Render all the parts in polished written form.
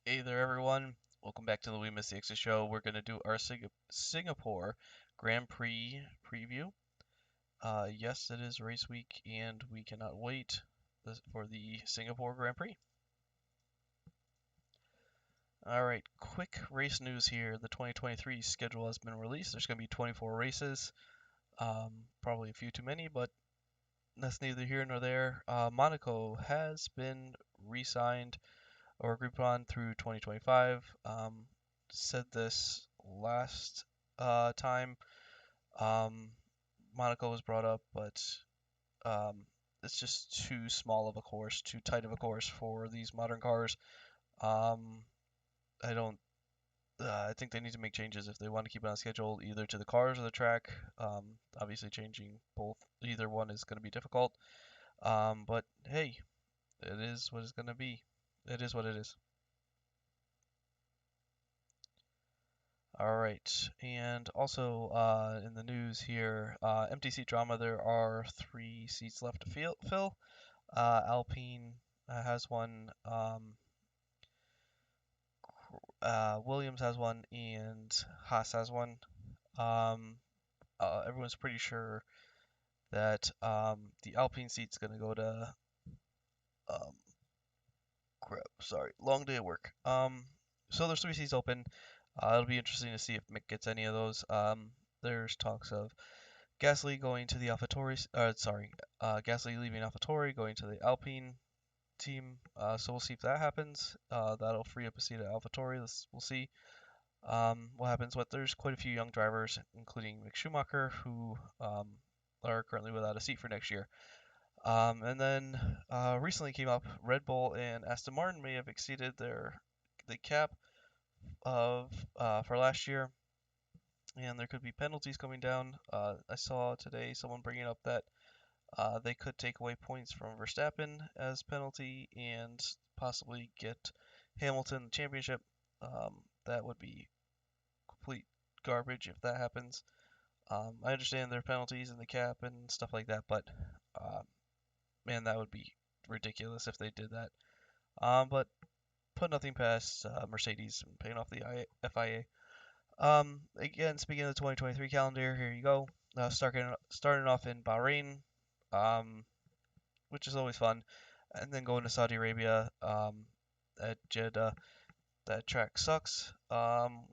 Hey there, everyone. Welcome back to the We Miss the Exit show. We're going to do our Singapore Grand Prix preview. Yes, it is race week, and we cannot wait for the Singapore Grand Prix. All right, quick race news here. The 2023 schedule has been released. There's going to be 24 races. Probably a few too many, but that's neither here nor there. Monaco has been re-signed or agreed upon through 2025. Said this last time um, Monaco was brought up, but um, it's just too small of a course, too tight of a course for these modern cars. Um, I don't. I think they need to make changes if they want to keep it on schedule, either to the cars or the track. Obviously, changing both, either one is going to be difficult. But hey, it is what it's going to be. It is what it is. All right, and also in the news here, empty seat drama. There are 3 seats left to fill. Alpine has one, Williams has one, and Haas has one. Um, Everyone's pretty sure that the Alpine seat's gonna go to um, crap. Sorry, long day at work. So there's 3 seats open. It'll be interesting to see if Mick gets any of those. There's talks of Gasly going to the AlphaTauri, Gasly leaving AlphaTauri, going to the Alpine team. So we'll see if that happens. That'll free up a seat at AlphaTauri. We'll see what happens. But there's quite a few young drivers, including Mick Schumacher, who are currently without a seat for next year. And then recently came up, Red Bull and Aston Martin may have exceeded the cap of for last year, and there could be penalties coming down. I saw today someone bringing up that they could take away points from Verstappen as penalty and possibly get Hamilton the championship. That would be complete garbage if that happens. I understand there are penalties in the cap and stuff like that, but uh, man, that would be ridiculous if they did that. But put nothing past Mercedes and paying off the FIA. Again, speaking of the 2023 calendar, here you go. Starting off in Bahrain, um, which is always fun, and then going to Saudi Arabia at Jeddah. That track sucks.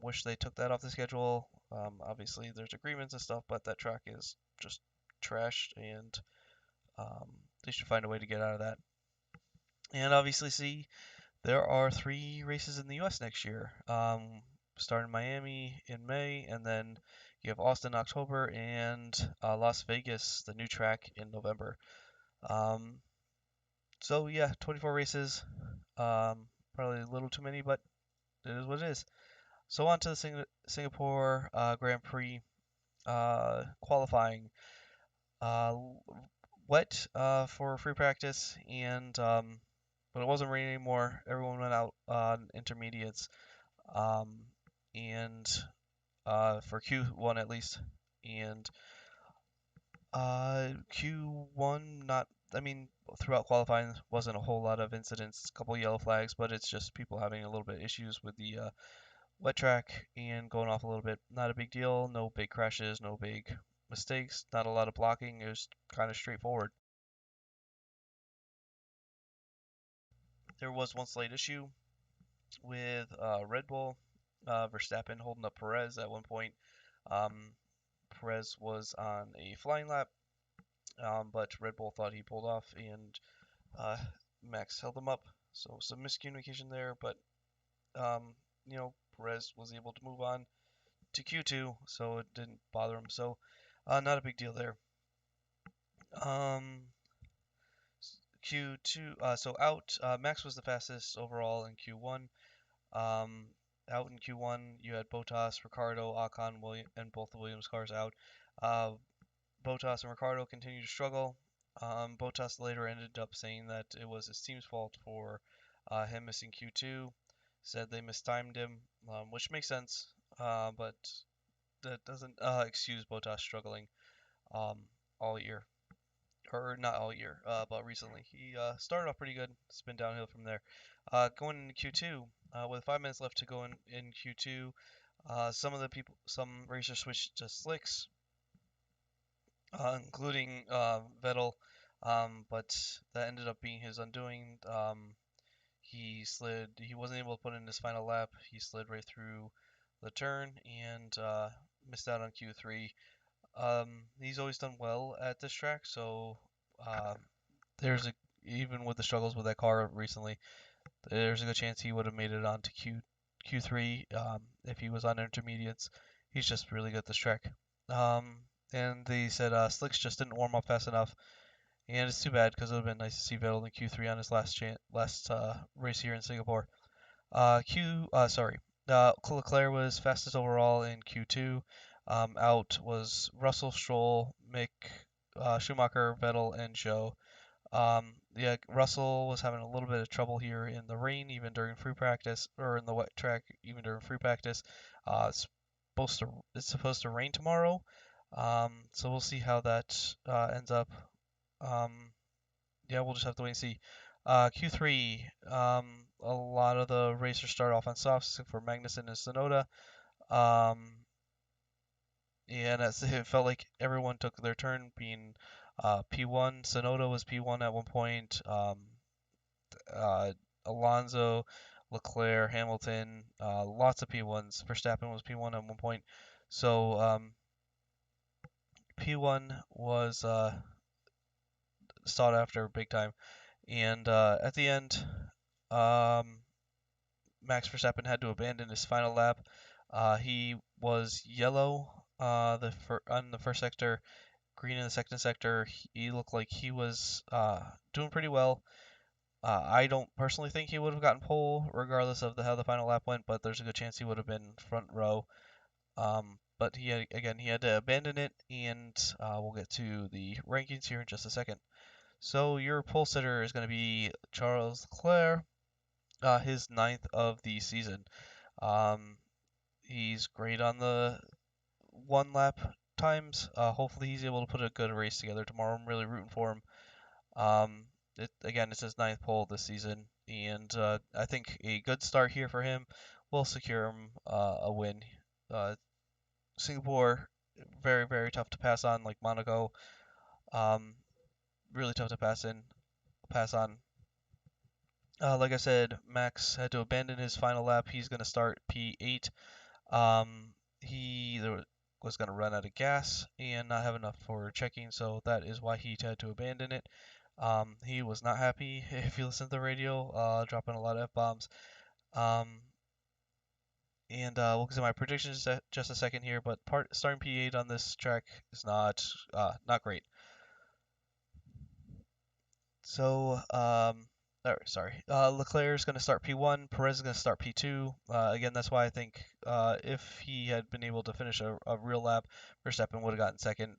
Wish they took that off the schedule. Obviously, there's agreements and stuff, but that track is just trashed, and um, they should find a way to get out of that. And obviously, see, there are 3 races in the U.S. next year. Starting Miami in May, and then you have Austin in October, and Las Vegas, the new track, in November. Um, so yeah, 24 races. Probably a little too many, but it is what it is. So on to the Singapore Grand Prix qualifying. Uh, Wet for free practice, and but it wasn't raining anymore. Everyone went out on intermediates, um, and for Q1 at least, and Q1 not. I mean, throughout qualifying wasn't a whole lot of incidents, a couple yellow flags, but it's just people having a little bit issues with the wet track and going off a little bit. Not a big deal. No big crashes. No big mistakes. Not a lot of blocking. It was kind of straightforward. There was one slight issue with Red Bull. Verstappen holding up Perez at one point. Um, Perez was on a flying lap, but Red Bull thought he pulled off, and uh, Max held him up. So some miscommunication there, but um, Perez was able to move on to Q2, so it didn't bother him. So not a big deal there. Um, Q2, so out, Max was the fastest overall in Q1. Um, Out in Q1, you had Bottas, Ricardo, Ocon, and both the Williams cars out. Uh, Bottas and Ricardo continued to struggle. Bottas later ended up saying that it was his team's fault for him missing Q2. Said they mistimed him, which makes sense, but that doesn't excuse Bottas struggling um, all year. or not all year, but recently. He started off pretty good. It's been downhill from there. Going into Q2, with 5 minutes left to go in Q2, some racers switched to slicks, including Vettel, but that ended up being his undoing. He wasn't able to put in his final lap. He slid right through the turn and missed out on Q3. He's always done well at this track, so uh, there's a even with the struggles with that car recently, there's a good chance he would have made it on to Q3 if he was on intermediates. He's just really good at this track. Um, and they said Slicks just didn't warm up fast enough, and it's too bad because it would have been nice to see Vettel in Q3 on his last race here in Singapore. Leclerc was fastest overall in Q2. Out was Russell, Stroll, Mick, Schumacher, Vettel, and Zhou. Yeah, Russell was having a little bit of trouble here in the rain, even during free practice, or in the wet track, even during free practice. It's supposed to rain tomorrow, so we'll see how that ends up. Um, yeah, we'll just have to wait and see. Q3, a lot of the racers start off on softs for Magnussen and Sonoda. Um, and it felt like everyone took their turn being P1. Sonoda was P1 at one point. Uh, Alonso, Leclerc, Hamilton, lots of P1s. Verstappen was P1 at one point. So P1 was sought after big time. And at the end, um, Max Verstappen had to abandon his final lap. He was yellow on the first sector, green in the second sector. He looked like he was doing pretty well. I don't personally think he would have gotten pole regardless of how the final lap went, but there's a good chance he would have been front row. But he had to abandon it, and we'll get to the rankings here in just a second. So your pole sitter is going to be Charles Leclerc, his ninth of the season. Um, he's great on the one lap times. Hopefully he's able to put a good race together tomorrow. I'm really rooting for him. It's his ninth pole this season, and I think a good start here for him will secure him a win. Uh, Singapore, very very tough to pass on, like Monaco. Um, really tough to pass on. Like I said, Max had to abandon his final lap. He's going to start P8. He was going to run out of gas and not have enough for checking, so that is why he had to abandon it. He was not happy if you listen to the radio, dropping a lot of F-bombs. And we'll get to my predictions just a second here, but starting P8 on this track is not great. So, Leclerc is going to start P1. Perez is going to start P2. Again, that's why I think if he had been able to finish a real lap, Verstappen would have gotten second.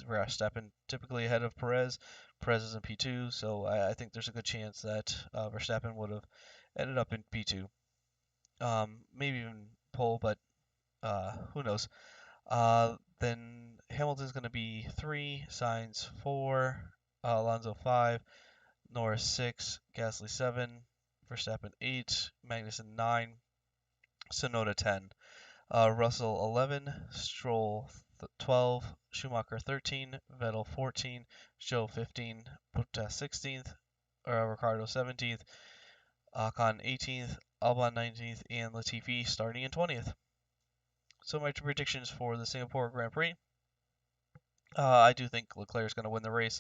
Verstappen typically ahead of Perez. Perez is in P2, so I think there's a good chance that Verstappen would have ended up in P2. Maybe even pole, but who knows. Then Hamilton's going to be 3, Sainz 4, Alonso 5, Norris 6, Gasly 7, Verstappen 8, Magnussen 9, Tsunoda 10, Russell 11, Stroll 12, Schumacher 13, Vettel 14, Zhou 15, Bottas 16th, Ricardo 17th, Ocon 18th, Albon 19th, and Latifi starting in 20th. So my predictions for the Singapore Grand Prix. I do think Leclerc is going to win the race.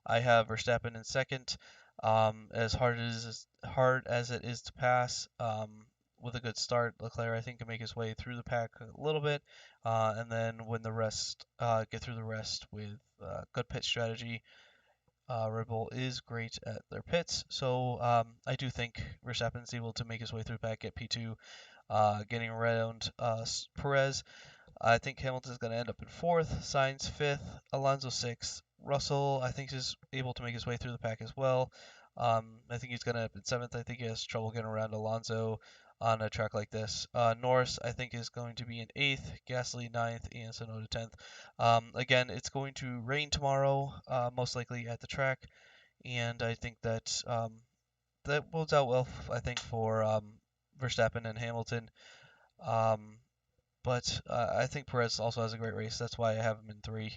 I have Verstappen in second. As hard as it is to pass, with a good start, Leclerc I think can make his way through the pack a little bit, and then win the rest. Get through the rest with good pit strategy. Red Bull is great at their pits, so I do think Verstappen is able to make his way through the pack, get P2, getting around Perez. I think Hamilton's going to end up in fourth, Sainz fifth, Alonso sixth. Russell, I think, is able to make his way through the pack as well. I think he's going to end up in seventh. I think he has trouble getting around Alonso. on a track like this. Norris, I think, is going to be in 8th, Gasly 9th, and Tsunoda 10th. Again, it's going to rain tomorrow, most likely at the track, and I think that that bodes out well, I think, for Verstappen and Hamilton. Um, but I think Perez also has a great race. That's why I have him in 3.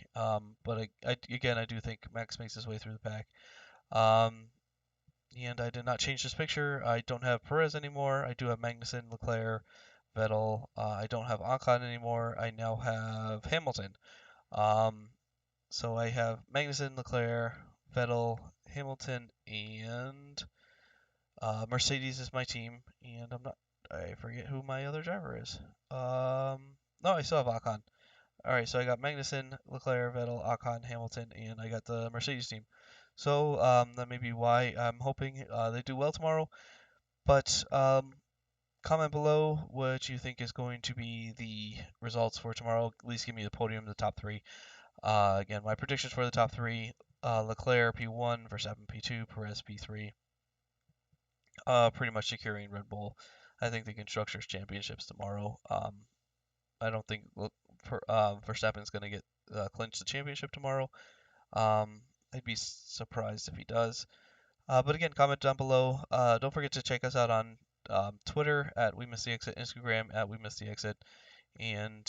But again, I do think Max makes his way through the pack. Um, and I did not change this picture. I don't have Perez anymore. I do have Magnussen, Leclerc, Vettel. I don't have Ocon anymore. I now have Hamilton. Um, so I have Magnussen, Leclerc, Vettel, Hamilton, and Mercedes is my team. And I forget who my other driver is. No, I still have Ocon. All right, so I got Magnussen, Leclerc, Vettel, Ocon, Hamilton, and I got the Mercedes team. So that may be why I'm hoping they do well tomorrow. But comment below what you think is going to be the results for tomorrow. At least give me the podium, the top 3. Again, my predictions for the top 3: Leclerc P1, Verstappen P2, Perez P3. Pretty much securing Red Bull. I think the constructors championships tomorrow. I don't think Verstappen's going to get clinch the championship tomorrow. I'd be surprised if he does. But again, comment down below. Don't forget to check us out on Twitter at We Miss the Exit, Instagram at We Miss the Exit, and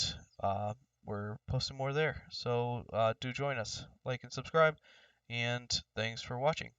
we're posting more there. So do join us, like and subscribe, and thanks for watching.